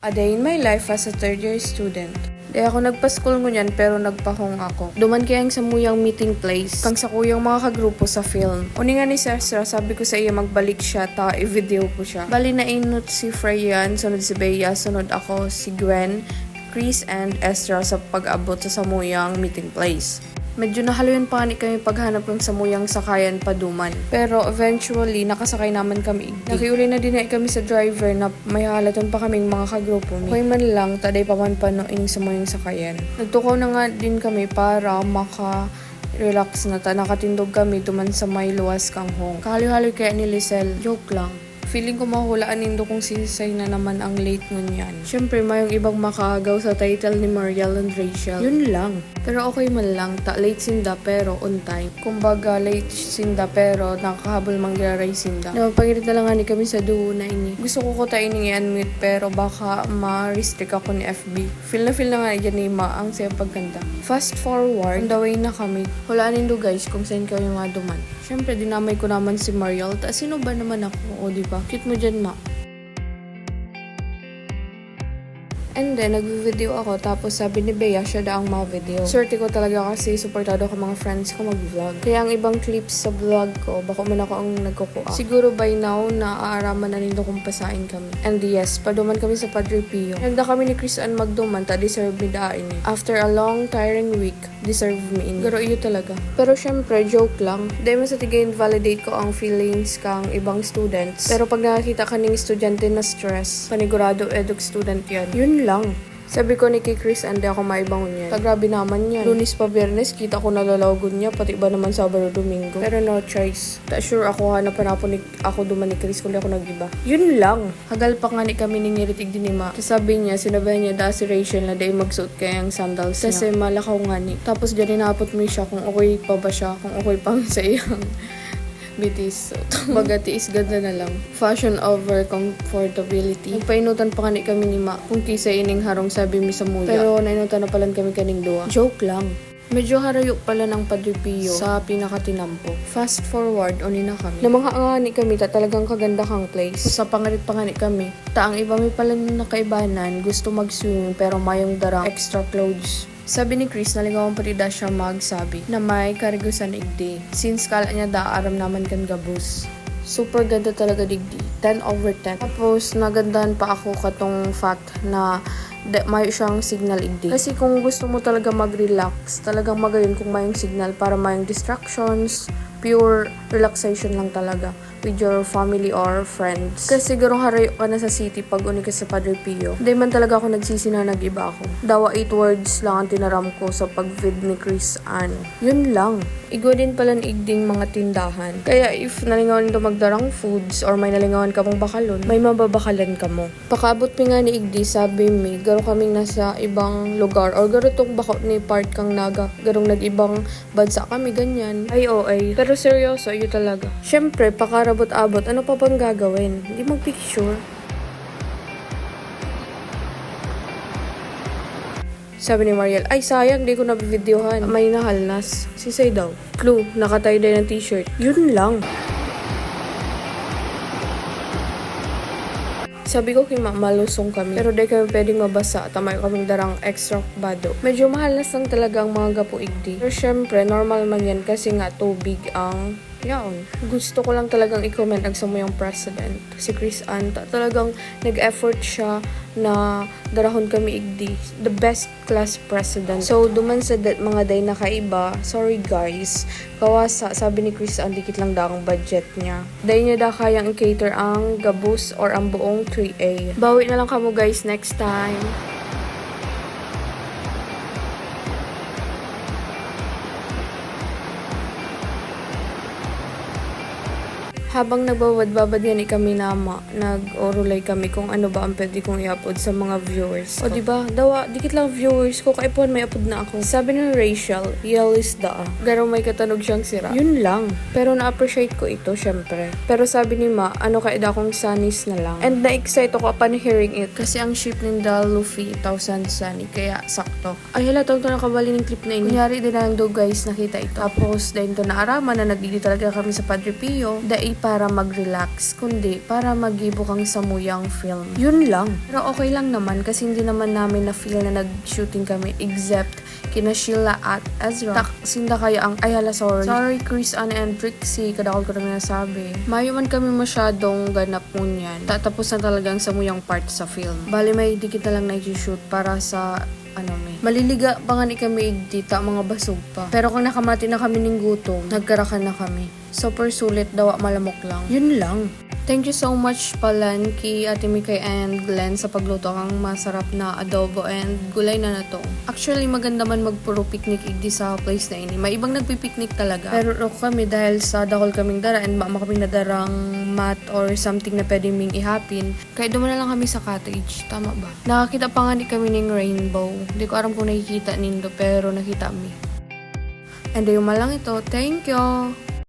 A day in my life as a third year student. Di ako nagpa-school ngunyan pero nagpahong ako. Duman kayang sa muyang meeting place. Kang sa kuyang mga kagrupo sa film. Uni nga ni Sestra, sabi ko sa iya magbalik siya ta i-video ko siya. Bali na inot si Freyan, sunod si Bea, sunod ako si Gwen, Chris and Ezra sa pag-abot sa samuyang meeting place. Medyo nahaluyan pa kami paghanap ng samuyang sakayan paduman. Pero eventually, nakasakay naman kami. Nakiuli na din kami sa driver na may halatan pa kaming mga kagrupo. Kaya man lang, taday pa man panoing samuyang sakayan. Nagtukaw na nga din kami para relax na ta. Nakatindog kami tuman sa may luwas kang hong. Kahaloy-haloy kaya ni Lisel. Joke lang. Feeling ko mahulaan nindo kung sinsay na naman ang late ngunyan. Siyempre, mayong ibang makaagaw sa title ni Mariel and Rachel. Yun lang. Pero okay man lang, late sinda pero on time. Kumbaga, late sinda pero nakakahabol manggilaray sinda. Napapangirit na lang nga ni kami sa duo na ini. Gusto ko tayo i-unmute pero baka ma-restrict ako ni FB. Feel na nga dyan ni Ma ang sayang pagkanta. Fast forward, on the way na kami. Hulaan nindo guys kung saan kayo mga duman. Siyempre, dinamay ko naman si Mariel. Sino ba naman ako? O diba? Cute mo dyan, Ma. And then, nag-video ako, tapos sabi ni Bea, siya daang ma-video. Swerte ko talaga kasi supportado ko mga friends ko mag-vlog. Kaya ang ibang clips sa vlog ko, baka man ako ang nagkukuha. Siguro by now, naaaraman na nindo kung pasain kami. And yes, paduman kami sa Padre Pio. Nagda kami ni Chris Ann magduman, deserve me daan eh. After a long, tiring week, deserve me in. Pero iyo talaga. Pero syempre, joke lang. Dahil sa tigay validate ko ang feelings kang ibang students. Pero pag nakakita ka ng estudyante na stress, panigurado eduk student yan. Yun lang. Sabi ko ni kay Chris, hindi ako maibangon yan. Grabe naman yan. Lunes pa Biyernes, kita ko nalalawgon niya, pati ba naman Sabado Domingo. Pero no choice. Sure ako hanapan ako duman ni Chris kundi ako nag-iba. Yun lang. Hagal pa nga ni kami ni ngiritig din ni Ma. Sabi niya, sinabi niya da si Rachel na day magsuot kayang sandals niya. Kasi malakaw nga ni. Tapos dyan inapot mo siya kung okay pa ba siya, kung okay pang sa iyang bitis. Bagati is ganda na lang. Fashion over comfortability. Nagpainutan pa kami ni Ma kung kisa ining harong sabi mi sa muya. Pero nainutan na palan kami kaning duwa. Joke lang. Medyo harayok pala ng Padre Pio sa pinakatinampo. Fast forward, uni na kami. Namanghaangani kami, talagang kaganda kang place. Sa pangalit kami. Ang iba may pala nakaibanan, gusto mag-swim pero mayong darang extra clothes. Sabi ni Chris, naligawan pa rin siya magsabi na may karigusan igdi. Since kala niya aram naman kan gabus. Super ganda talaga digdi. 10/10. Tapos, nagandahan pa ako katong fact na may siyang signal igdi. Kasi kung gusto mo talaga mag-relax, talagang magayon kung mayong signal para mayong distractions, pure relaxation lang talaga with your family or friends. Kasi siguro harayo ka na sa city pag uni ka sa Padre Pio. Hindi man talaga ako nagsisi na nag-iba ako. Dawa 8 words lang ang tinaram ko sa pag-vid ni Chris Ann. Yun lang. Igo din pala ng igding mga tindahan. Kaya if nalingawan ka magdarang foods or may nalingawan ka mong bakalon, may mababakalan ka mo. Pakaabot mi nga ni igdi, sabi mi, garo kaming nasa ibang lugar or garo tong bako ni part kang naga. Garong nag-ibang bansa kami, ganyan. Ay. Pero seryoso, iyo talaga. Syempre, pakarabot-abot, ano pa bang gagawin? Hindi mag-picture. Sabi ni Mariel, ay sayang, di ko nabibidyohan. May nahalnas. Sisay daw. Clue, nakatay din ng t-shirt. Yun lang. Sabi ko kay malusong kami. Pero di kami pwedeng mabasa. Tamay kaming darang extra bado. Medyo mahalas lang talaga ang mga gapo igdi. Pero syempre, normal man yan kasi nga tubig ang yaon. Gusto ko lang talagang i-comment ang samuyang president. Si Chris Ann, talagang nag-effort siya na darahon kami igdi. The best class president. So, duman sa mga day na kaiba, sorry guys, kawasa, sabi ni Chris Ann, dikit lang daw ang budget niya. Day niya da kayang i-cater ang gabus or ang buong 3A. Bawi na lang kamo guys next time. Habang nagbabad-babad yan kami nama, nag-orulay kami kung ano ba ang pwede kong i-upload sa mga viewers. O diba, dawa, dikit lang viewers ko, kaipon may upload na ako. Sabi ni Rachel, yalis da. Garo may katanog siyang sira. Yun lang. Pero na-appreciate ko ito, syempre. Pero sabi ni Ma, ano kaida kong sanis na lang. And na-excite ako upon hearing it. Kasi ang ship ng Luffy, 1,000 sunny. Kaya sakto. Ay hala, tawag to nakabali ng clip na ini. Kunyari din lang daw guys, nakita ito. Tapos, dahil to naaraman na nagdidi talaga kami sa Padre Pio. para mag-relax, kundi para mag-ibo kang samuyang film. Yun lang. Pero okay lang naman kasi hindi naman namin na-feel na nag-shooting kami except kina Sheila at Ezra. Sinda kaya ang, ay hala, sorry. Sorry, Chris, Anna, and Trixie. Kadakol ko na nasabi. Mayo man kami masyadong ganap mo niyan. Tatapos na talagang samuyang part sa film. Bali, may dikit na lang na-shoot para sa maliliga pa nga ni kami igdita, mga basog pa. Pero kung nakamati na kami ng gutom, nagkarakan na kami. Super sulit daw, malamok lang. Yun lang. Thank you so much Palan, Ki, Ate Mikay, and Glenn sa pagluto kang masarap na adobo and gulay na nato. Actually, maganda man magpuro picnic igdi sa place na ini. May ibang nagpipiknik talaga. Pero kami dahil sa dakol kaming dara and mama kaming nadarang mat or something na pwedeng ming ihapin. Kaya duman na lang kami sa cottage. Tama ba? Nakakita pa nga ni kami ng rainbow. Hindi ko alam kung nakikita nindo pero nakita mi. And ayun lang ito. Thank you!